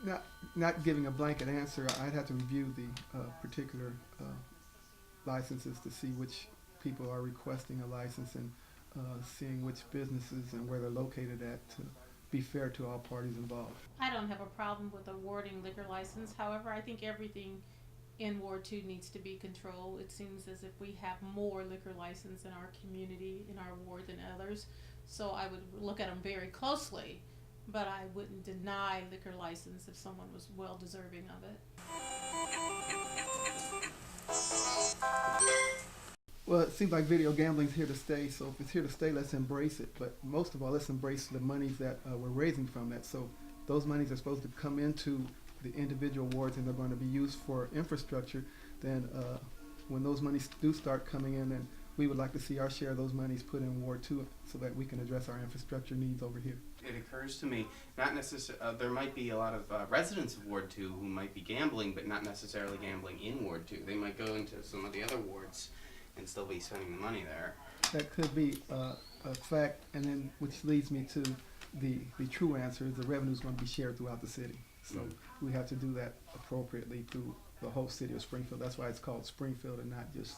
not not giving a blanket answer. I'd have to review the particular licenses to see which people are requesting a license and seeing which businesses and where they're located at to be fair to all parties involved. I don't have a problem with awarding liquor license. However, I think everything in Ward 2 needs to be controlled. It seems as if we have more liquor license in our community, in our ward, than others. So I would look at them very closely, but I wouldn't deny liquor license if someone was well deserving of it. Well, it seems like video gambling's here to stay, so if it's here to stay, let's embrace it. But most of all, let's embrace the monies that we're raising from that. So those monies are supposed to come into the individual wards and they're going to be used for infrastructure. Then when those monies do start coming in, then we would like to see our share of those monies put in Ward 2 so that we can address our infrastructure needs over here. It occurs to me, not necessarily, there might be a lot of residents of Ward 2 who might be gambling, but not necessarily gambling in Ward 2. They might go into some of the other wards and still be spending the money there. That could be a fact, and then which leads me to the true answer is the revenue is going to be shared throughout the city. So we have to do that appropriately through the whole city of Springfield. That's why it's called Springfield and not just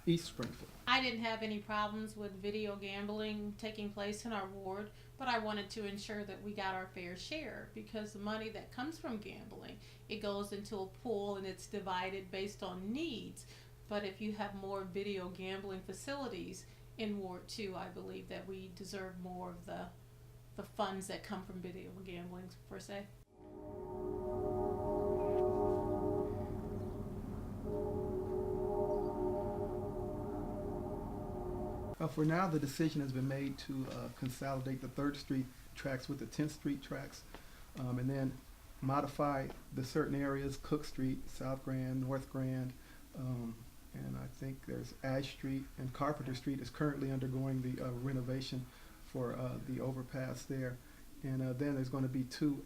East Springfield. I didn't have any problems with video gambling taking place in our ward, but I wanted to ensure that we got our fair share because the money that comes from gambling, it goes into a pool and it's divided based on needs. But if you have more video gambling facilities in Ward 2, I believe that we deserve more of the funds that come from video gambling per se. For now, the decision has been made to consolidate the 3rd Street tracks with the 10th Street tracks, and then modify the certain areas, Cook Street, South Grand, North Grand, and I think there's Ash Street and Carpenter Street is currently undergoing the renovation for the overpass there. And then there's going to be 2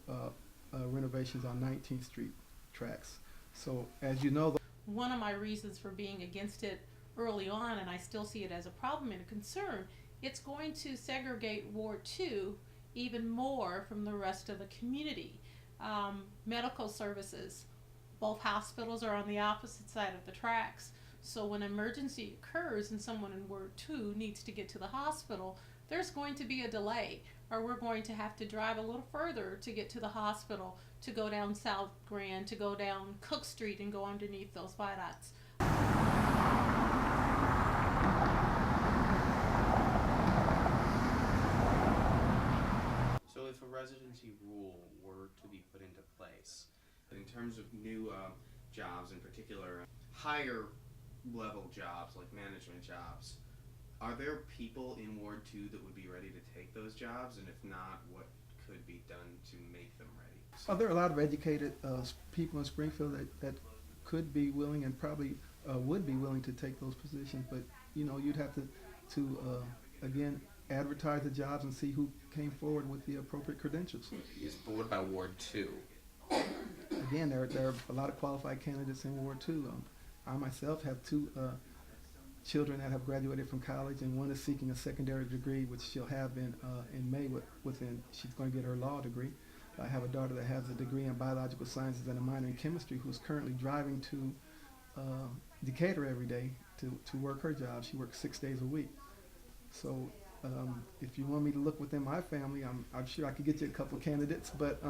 renovations on 19th Street tracks. So as you know, One of my reasons for being against it early on, and I still see it as a problem and a concern, it's going to segregate Ward 2 even more from the rest of the community. Medical services, both hospitals are on the opposite side of the tracks. So when an emergency occurs and someone in Ward 2 needs to get to the hospital, there's going to be a delay, or we're going to have to drive a little further to get to the hospital, to go down South Grand, to go down Cook Street and go underneath those viaducts. So if a residency rule were to be put into place, in terms of new jobs, in particular higher level jobs like management jobs, are there people in Ward 2 that would be ready to take those jobs? And if not, what could be done to make them ready? there are a lot of educated people in Springfield that could be willing and probably would be willing to take those positions, but you know, you'd have to again advertise the jobs and see who came forward with the appropriate credentials. Yes, but what about Ward 2? Again, there are a lot of qualified candidates in Ward 2. I myself have 2 children that have graduated from college, and one is seeking a secondary degree, which she'll have in May. She's going to get her law degree. I have a daughter that has a degree in biological sciences and a minor in chemistry, who's currently driving to Decatur every day to work her job. She works 6 days a week. So if you want me to look within my family, I'm sure I could get you a couple of candidates, but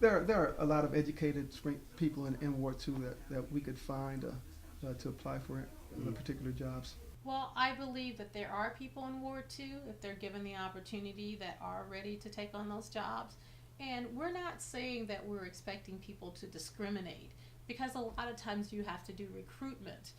there are a lot of educated people in Ward 2 that we could find to apply for particular jobs. Well, I believe that there are people in Ward 2, if they're given the opportunity, that are ready to take on those jobs. And we're not saying that we're expecting people to discriminate, because a lot of times you have to do recruitment.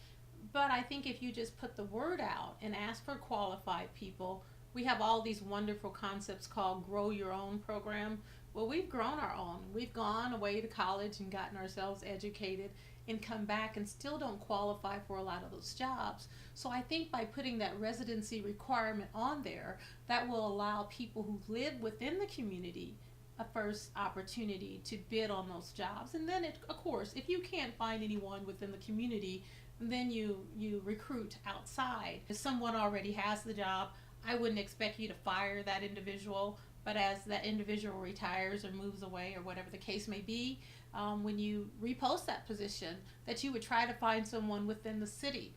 But I think if you just put the word out and ask for qualified people, we have all these wonderful concepts called Grow Your Own program. Well, we've grown our own. We've gone away to college and gotten ourselves educated and come back and still don't qualify for a lot of those jobs. So I think by putting that residency requirement on there, that will allow people who live within the community a first opportunity to bid on those jobs. And then, of course, if you can't find anyone within the community, then you recruit outside. If someone already has the job, I wouldn't expect you to fire that individual, but as that individual retires or moves away or whatever the case may be, when you repost that position, that you would try to find someone within the city